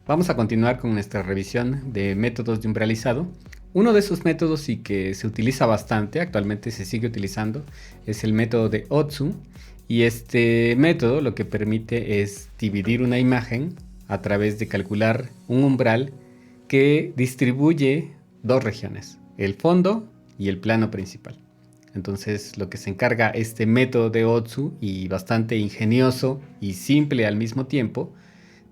Vamos a continuar con nuestra revisión de métodos de umbralizado. Uno de esos métodos y que se utiliza bastante, actualmente se sigue utilizando, es el método de Otsu. Y este método lo que permite es dividir una imagen a través de calcular un umbral que distribuye dos regiones, el fondo y el plano principal. Entonces lo que se encarga este método de Otsu, y bastante ingenioso y simple al mismo tiempo,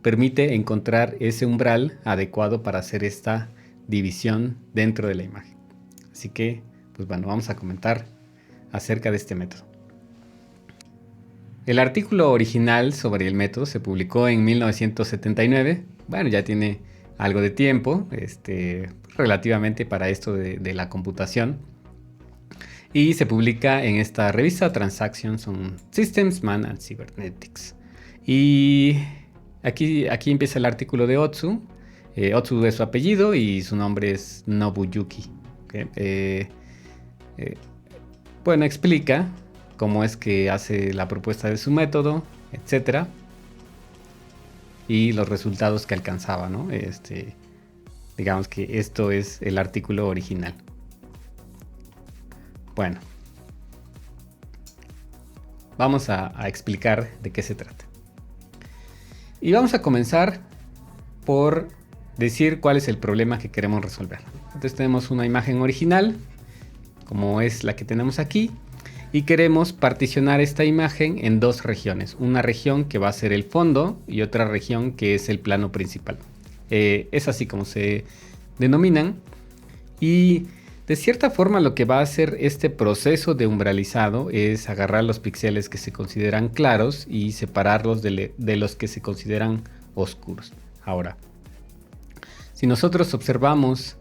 permite encontrar ese umbral adecuado para hacer esta división dentro de la imagen. Así que, pues bueno, vamos a comentar acerca de este método. El artículo original sobre el método se publicó en 1979. Bueno, ya tiene algo de tiempo, relativamente para esto de la computación. Y se publica en esta revista Transactions on Systems, Man and Cybernetics. Y aquí empieza el artículo de Otsu. Otsu es su apellido y su nombre es Nobuyuki. ¿Okay? Bueno, explica cómo es que hace la propuesta de su método, etc. Y los resultados que alcanzaba, ¿no? Digamos que esto es el artículo original. Bueno, vamos a explicar de qué se trata. Y vamos a comenzar por decir cuál es el problema que queremos resolver. Entonces tenemos una imagen original, como es la que tenemos aquí, y queremos particionar esta imagen en dos regiones. Una región que va a ser el fondo y otra región que es el plano principal. Es así como se denominan. Y de cierta forma lo que va a hacer este proceso de umbralizado es agarrar los píxeles que se consideran claros y separarlos de los que se consideran oscuros. Ahora, si nosotros observamos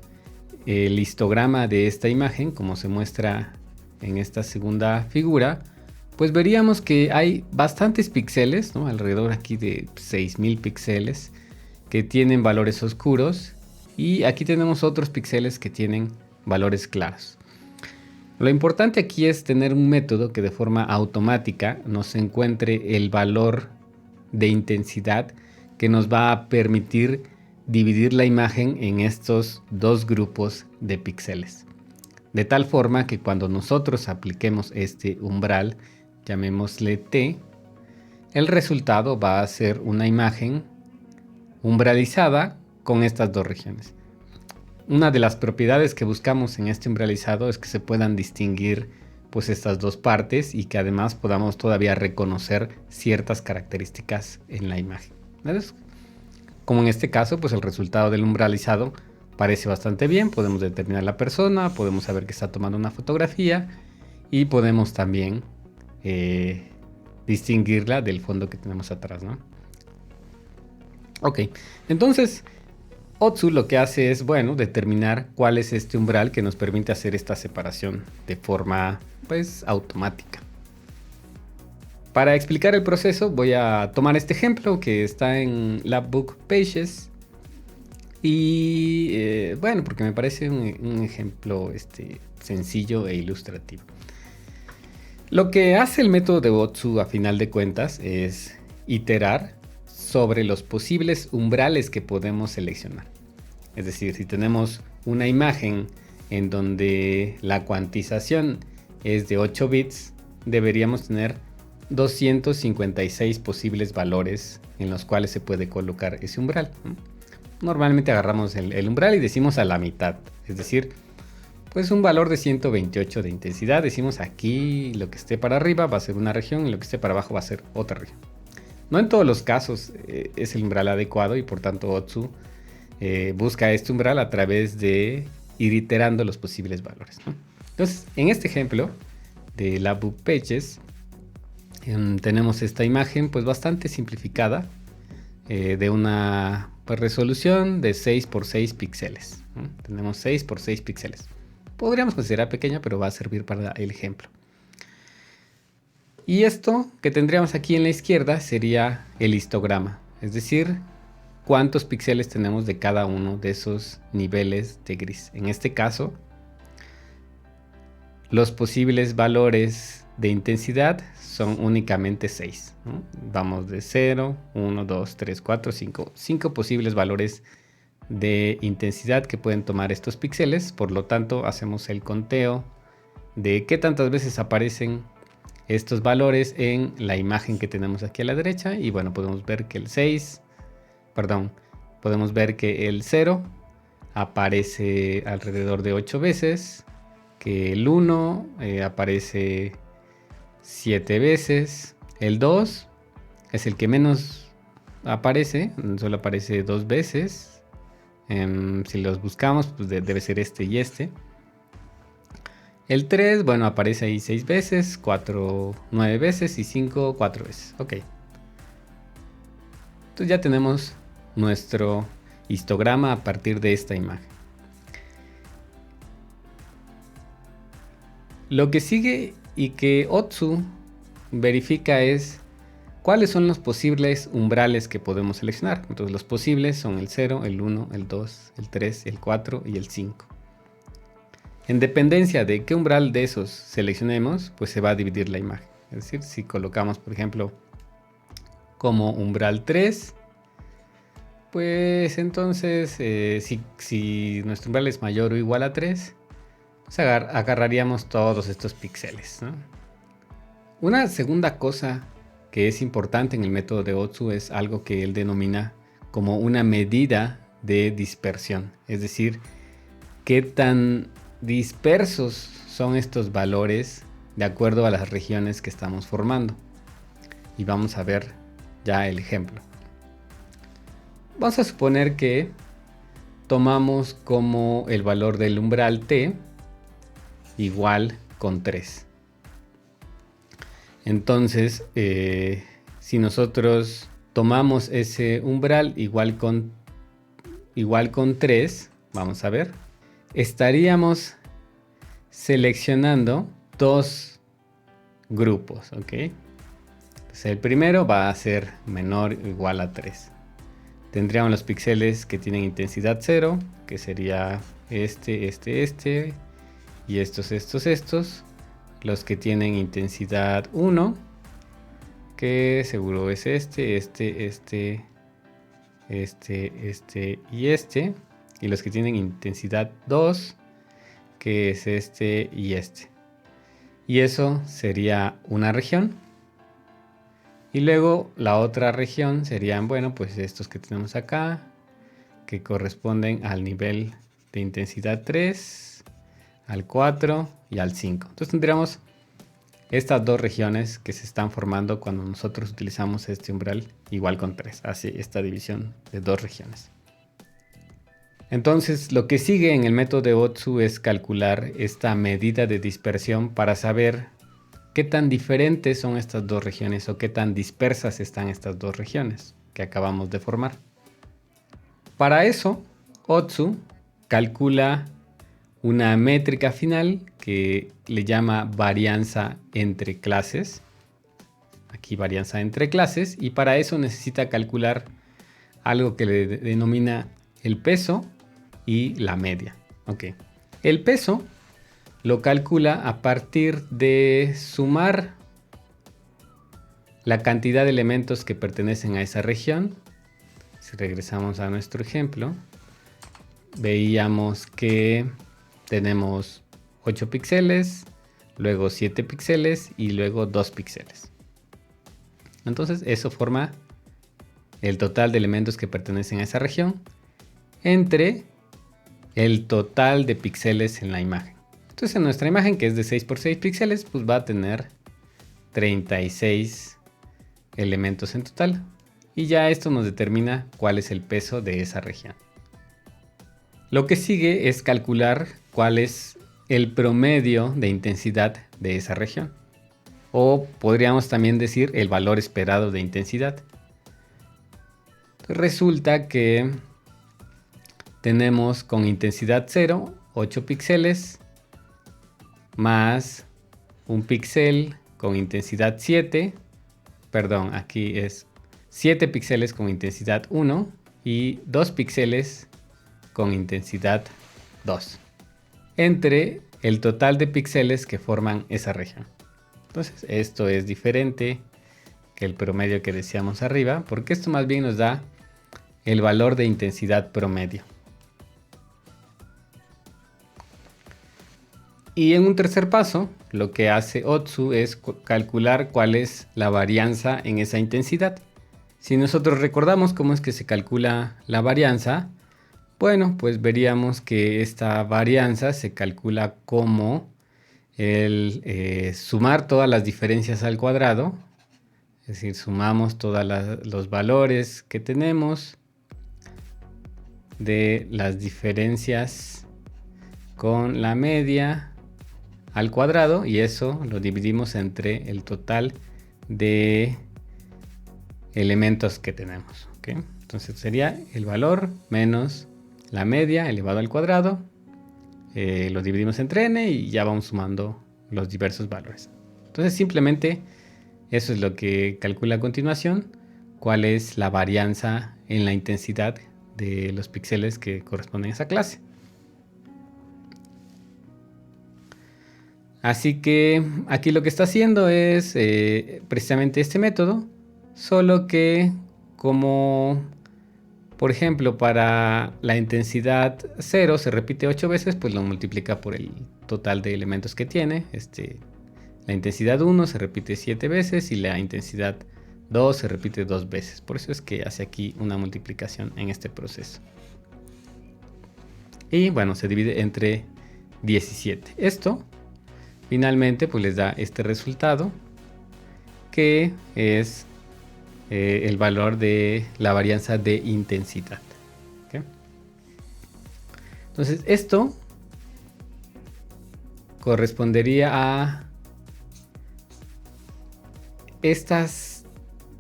el histograma de esta imagen, como se muestra en esta segunda figura, pues veríamos que hay bastantes píxeles, ¿no? Alrededor aquí de 6000 píxeles que tienen valores oscuros, y aquí tenemos otros píxeles que tienen valores claros. Lo importante aquí es tener un método que de forma automática nos encuentre el valor de intensidad que nos va a permitir dividir la imagen en estos dos grupos de píxeles. De tal forma que cuando nosotros apliquemos este umbral, llamémosle T, el resultado va a ser una imagen umbralizada con estas dos regiones. Una de las propiedades que buscamos en este umbralizado es que se puedan distinguir pues estas dos partes y que además podamos todavía reconocer ciertas características en la imagen. ¿Ves? Como en este caso, pues el resultado del umbralizado parece bastante bien. Podemos determinar la persona, podemos saber que está tomando una fotografía y podemos también distinguirla del fondo que tenemos atrás, ¿no? Ok, entonces Otsu lo que hace es, bueno, determinar cuál es este umbral que nos permite hacer esta separación de forma, pues, automática. Para explicar el proceso voy a tomar este ejemplo que está en Labbook Pages. Y bueno, porque me parece un ejemplo sencillo e ilustrativo. Lo que hace el método de Otsu a final de cuentas es iterar sobre los posibles umbrales que podemos seleccionar. Es decir, si tenemos una imagen en donde la cuantización es de 8 bits, deberíamos tener 256 posibles valores en los cuales se puede colocar ese umbral. Normalmente agarramos el umbral y decimos a la mitad, es decir, pues un valor de 128 de intensidad. Decimos aquí lo que esté para arriba va a ser una región y lo que esté para abajo va a ser otra región. No en todos los casos es el umbral adecuado y por tanto Otsu busca este umbral a través de ir iterando los posibles valores, ¿no? Entonces, en este ejemplo de Labbook Pages tenemos esta imagen pues bastante simplificada de una resolución de 6 por 6 píxeles, ¿no? Tenemos 6 por 6 píxeles. Podríamos considerar pequeña, pero va a servir para el ejemplo. Y esto que tendríamos aquí en la izquierda sería el histograma, es decir, cuántos píxeles tenemos de cada uno de esos niveles de gris. En este caso, los posibles valores de intensidad son únicamente 6, ¿no? Vamos de 0, 1, 2, 3, 4, 5. 5 posibles valores de intensidad que pueden tomar estos píxeles. Por lo tanto, hacemos el conteo de qué tantas veces aparecen estos valores en la imagen que tenemos aquí a la derecha. Y bueno, podemos ver que podemos ver que el 0 aparece alrededor de 8 veces, que el 1 aparece 7 veces, el 2 es el que menos aparece, solo aparece 2 veces. Si los buscamos, pues debe ser este y este. El 3, bueno, aparece ahí 6 veces, 4 9 veces y 5 4 veces. Ok. Entonces ya tenemos nuestro histograma a partir de esta imagen. Lo que sigue y que Otsu verifica es cuáles son los posibles umbrales que podemos seleccionar. Entonces los posibles son el 0, el 1, el 2, el 3, el 4 y el 5. En dependencia de qué umbral de esos seleccionemos, pues se va a dividir la imagen. Es decir, si colocamos, por ejemplo, como umbral 3, pues entonces si nuestro umbral es mayor o igual a 3, pues agarraríamos todos estos píxeles, ¿no? Una segunda cosa que es importante en el método de Otsu es algo que él denomina como una medida de dispersión. Es decir, qué tan dispersos son estos valores de acuerdo a las regiones que estamos formando. Y vamos a ver ya el ejemplo. Vamos a suponer que tomamos como el valor del umbral t igual con 3. Entonces, si nosotros tomamos ese umbral igual con 3, vamos a ver, estaríamos seleccionando dos grupos, ¿ok? Entonces el primero va a ser menor o igual a 3. Tendríamos los píxeles que tienen intensidad 0, que sería este, y estos. Los que tienen intensidad 1, que seguro es este y este. Y los que tienen intensidad 2, que es este y este. Y eso sería una región. Y luego la otra región serían, bueno, pues estos que tenemos acá, que corresponden al nivel de intensidad 3, al 4 y al 5. Entonces tendríamos estas dos regiones que se están formando cuando nosotros utilizamos este umbral igual con 3. Así, esta división de dos regiones. Entonces lo que sigue en el método de Otsu es calcular esta medida de dispersión para saber qué tan diferentes son estas dos regiones o qué tan dispersas están estas dos regiones que acabamos de formar. Para eso, Otsu calcula una métrica final que le llama varianza entre clases. Aquí varianza entre clases, y para eso necesita calcular algo que le denomina el peso y la media. Okay. El peso lo calcula a partir de sumar la cantidad de elementos que pertenecen a esa región. Si regresamos a nuestro ejemplo, veíamos que tenemos 8 píxeles, luego 7 píxeles y luego 2 píxeles. Entonces eso forma el total de elementos que pertenecen a esa región entre el total de píxeles en la imagen. Entonces en nuestra imagen, que es de 6 por 6 píxeles, pues va a tener 36 elementos en total. Y ya esto nos determina cuál es el peso de esa región. Lo que sigue es calcular cuál es el promedio de intensidad de esa región. O podríamos también decir el valor esperado de intensidad. Resulta que tenemos con intensidad 0, 8 píxeles, más un píxel con intensidad 7, perdón, aquí es 7 píxeles con intensidad 1 y 2 píxeles con intensidad 2, entre el total de píxeles que forman esa región. Entonces esto es diferente que el promedio que decíamos arriba, porque esto más bien nos da el valor de intensidad promedio. Y en un tercer paso, lo que hace Otsu es calcular cuál es la varianza en esa intensidad. Si nosotros recordamos cómo es que se calcula la varianza, bueno, pues veríamos que esta varianza se calcula como el sumar todas las diferencias al cuadrado. Es decir, sumamos todos los valores que tenemos de las diferencias con la media al cuadrado, y eso lo dividimos entre el total de elementos que tenemos. ¿Okay? Entonces sería el valor menos la media elevado al cuadrado. Lo dividimos entre n y ya vamos sumando los diversos valores. Entonces simplemente eso es lo que calcula a continuación, cuál es la varianza en la intensidad de los píxeles que corresponden a esa clase. Así que aquí lo que está haciendo es precisamente este método, solo que como por ejemplo para la intensidad 0 se repite 8 veces, pues lo multiplica por el total de elementos que tiene. La intensidad 1 se repite 7 veces y la intensidad 2 se repite 2 veces. Por eso es que hace aquí una multiplicación en este proceso. Y bueno, se divide entre 17. Esto finalmente pues les da este resultado, que es el valor de la varianza de intensidad. ¿Okay? Entonces esto correspondería a estas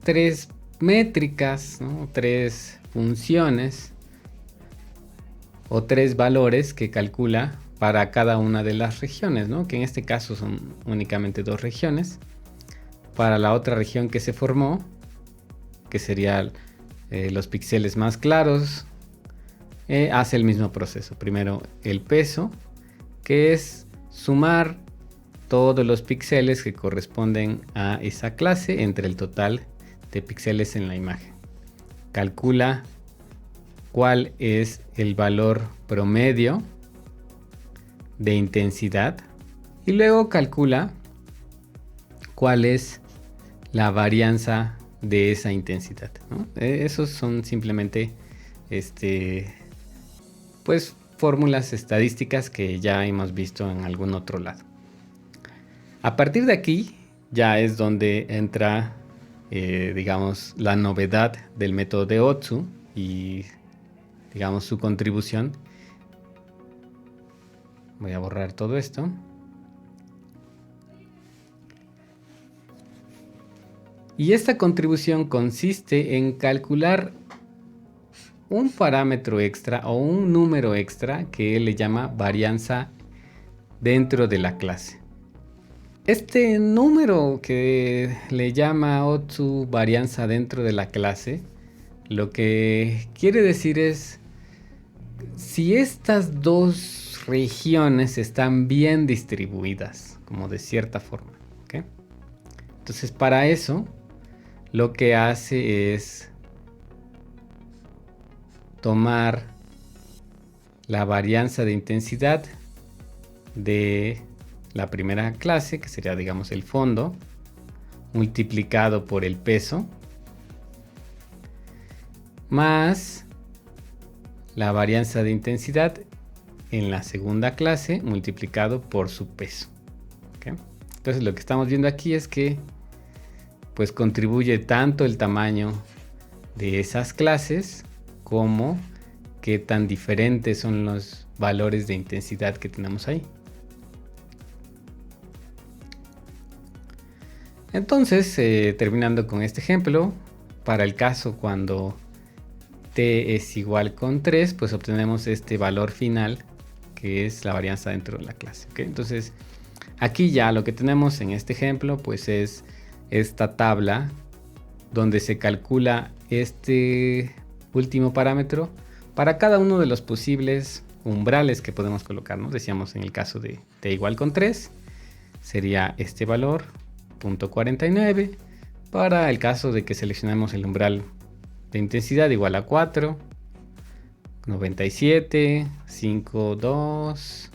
tres métricas, ¿no? Tres funciones o tres valores que calcula para cada una de las regiones, ¿no? Que en este caso son únicamente dos regiones. Para la otra región que se formó, que serían los píxeles más claros, hace el mismo proceso. Primero el peso, que es sumar todos los píxeles que corresponden a esa clase entre el total de píxeles en la imagen. Calcula cuál es el valor promedio de intensidad y luego calcula cuál es la varianza de esa intensidad, ¿no? Esos son simplemente pues fórmulas estadísticas que ya hemos visto en algún otro lado. A partir de aquí ya es donde entra digamos la novedad del método de Otsu y digamos su contribución. Voy a borrar todo esto. Y esta contribución consiste en calcular un parámetro extra o un número extra que él le llama varianza dentro de la clase. Este número que le llama Otsu varianza dentro de la clase, lo que quiere decir es si estas dos regiones están bien distribuidas, como de cierta forma. ¿Okay? Entonces para eso lo que hace es tomar la varianza de intensidad de la primera clase, que sería digamos el fondo, multiplicado por el peso, más la varianza de intensidad en la segunda clase multiplicado por su peso. ¿Okay? Entonces lo que estamos viendo aquí es que pues contribuye tanto el tamaño de esas clases como qué tan diferentes son los valores de intensidad que tenemos ahí. Entonces, terminando con este ejemplo, para el caso cuando t es igual con 3, pues obtenemos este valor final que es la varianza dentro de la clase. ¿Okay? Entonces, aquí ya lo que tenemos en este ejemplo pues es esta tabla donde se calcula este último parámetro para cada uno de los posibles umbrales que podemos colocar, ¿no? Decíamos en el caso de t igual con 3 sería este valor, 0.49. Para el caso de que seleccionemos el umbral de intensidad igual a 4, 97, 5.2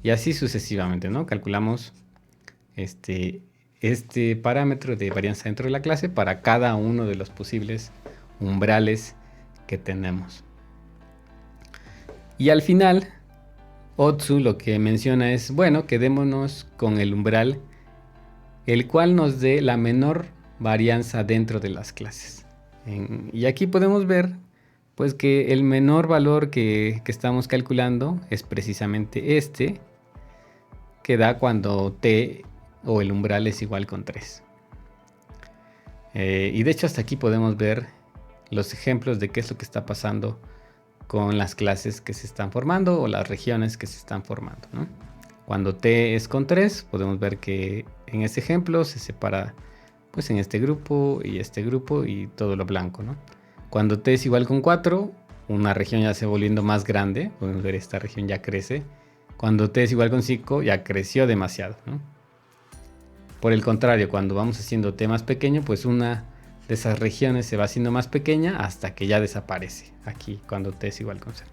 y así sucesivamente, ¿no? Calculamos este parámetro de varianza dentro de la clase para cada uno de los posibles umbrales que tenemos. Y al final, Otsu lo que menciona es, bueno, quedémonos con el umbral el cual nos dé la menor varianza dentro de las clases. Y aquí podemos ver pues que el menor valor que estamos calculando es precisamente este, que da cuando t o el umbral es igual con 3. Y de hecho hasta aquí podemos ver los ejemplos de qué es lo que está pasando con las clases que se están formando o las regiones que se están formando, ¿no? Cuando t es con 3, podemos ver que en este ejemplo se separa pues en este grupo y todo lo blanco, ¿no? Cuando t es igual con 4, una región ya se va volviendo más grande, podemos ver esta región ya crece. Cuando t es igual con 5 ya creció demasiado, ¿no? Por el contrario, cuando vamos haciendo t más pequeño, pues una de esas regiones se va haciendo más pequeña hasta que ya desaparece aquí cuando t es igual con 0.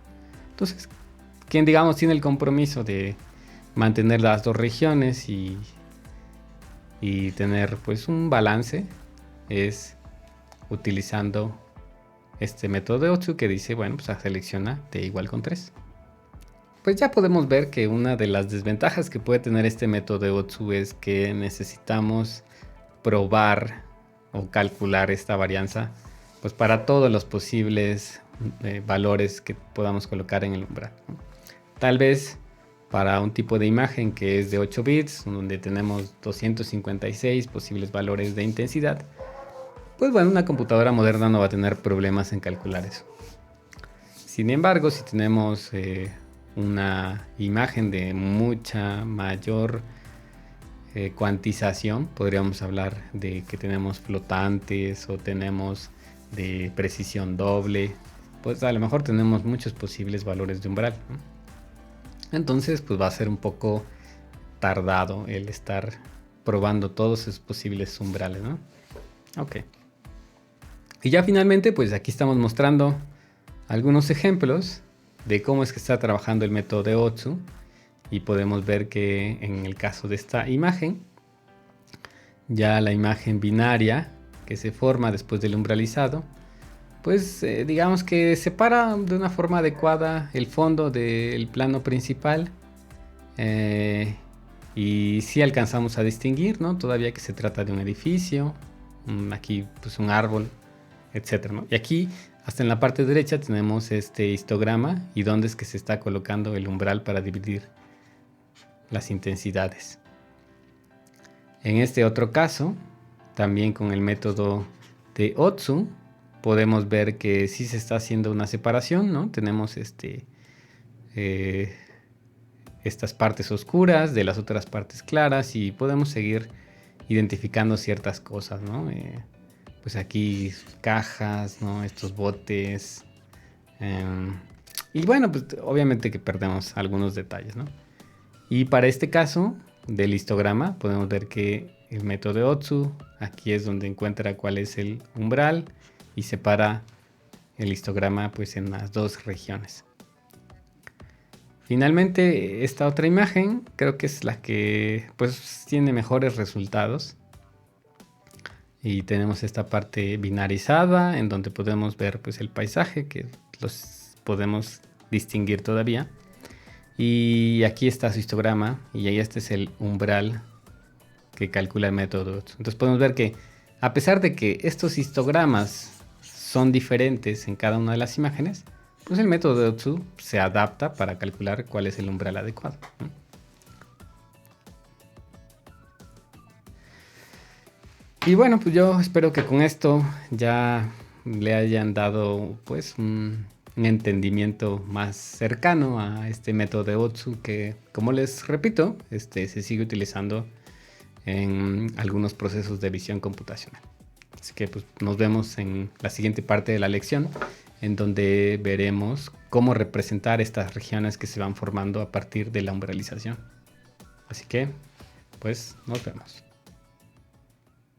Entonces, quien digamos tiene el compromiso de mantener las dos regiones y tener pues un balance es utilizando este método de Otsu que dice, bueno, pues selecciona t igual con 3. Pues ya podemos ver que una de las desventajas que puede tener este método de Otsu es que necesitamos probar o calcular esta varianza pues para todos los posibles valores que podamos colocar en el umbral, ¿no? Tal vez para un tipo de imagen que es de 8 bits, donde tenemos 256 posibles valores de intensidad, pues bueno, una computadora moderna no va a tener problemas en calcular eso. Sin embargo, si tenemos una imagen de mucha mayor cuantización, podríamos hablar de que tenemos flotantes o tenemos de precisión doble, pues a lo mejor tenemos muchos posibles valores de umbral, ¿no? Entonces pues va a ser un poco tardado el estar probando todos esos posibles umbrales, ¿no? Ok. Y ya finalmente pues aquí estamos mostrando algunos ejemplos de cómo es que está trabajando el método de Otsu. Y podemos ver que en el caso de esta imagen, ya la imagen binaria que se forma después del umbralizado, pues digamos que separa de una forma adecuada el fondo del plano principal. Y sí alcanzamos a distinguir, ¿no? Todavía que se trata de un edificio, aquí pues un árbol, etcétera, ¿no? Y aquí hasta en la parte derecha tenemos este histograma y dónde es que se está colocando el umbral para dividir las intensidades. En este otro caso, también con el método de Otsu, podemos ver que sí se está haciendo una separación, ¿no? Tenemos estas partes oscuras de las otras partes claras y podemos seguir identificando ciertas cosas, ¿no? Pues aquí cajas, ¿no? Estos botes. Y bueno, pues obviamente que perdemos algunos detalles, ¿no? Y para este caso del histograma podemos ver que el método de Otsu aquí es donde encuentra cuál es el umbral y separa el histograma pues en las dos regiones. Finalmente esta otra imagen creo que es la que pues tiene mejores resultados. Y tenemos esta parte binarizada en donde podemos ver pues el paisaje que los podemos distinguir todavía. Y aquí está su histograma y ahí este es el umbral que calcula el método Otsu. Entonces podemos ver que a pesar de que estos histogramas son diferentes en cada una de las imágenes, pues el método de Otsu se adapta para calcular cuál es el umbral adecuado, ¿no? Y bueno, pues yo espero que con esto ya le hayan dado pues un entendimiento más cercano a este método de Otsu que, como les repito, se sigue utilizando en algunos procesos de visión computacional. Así que pues, nos vemos en la siguiente parte de la lección, en donde veremos cómo representar estas regiones que se van formando a partir de la umbralización. Así que, pues, nos vemos.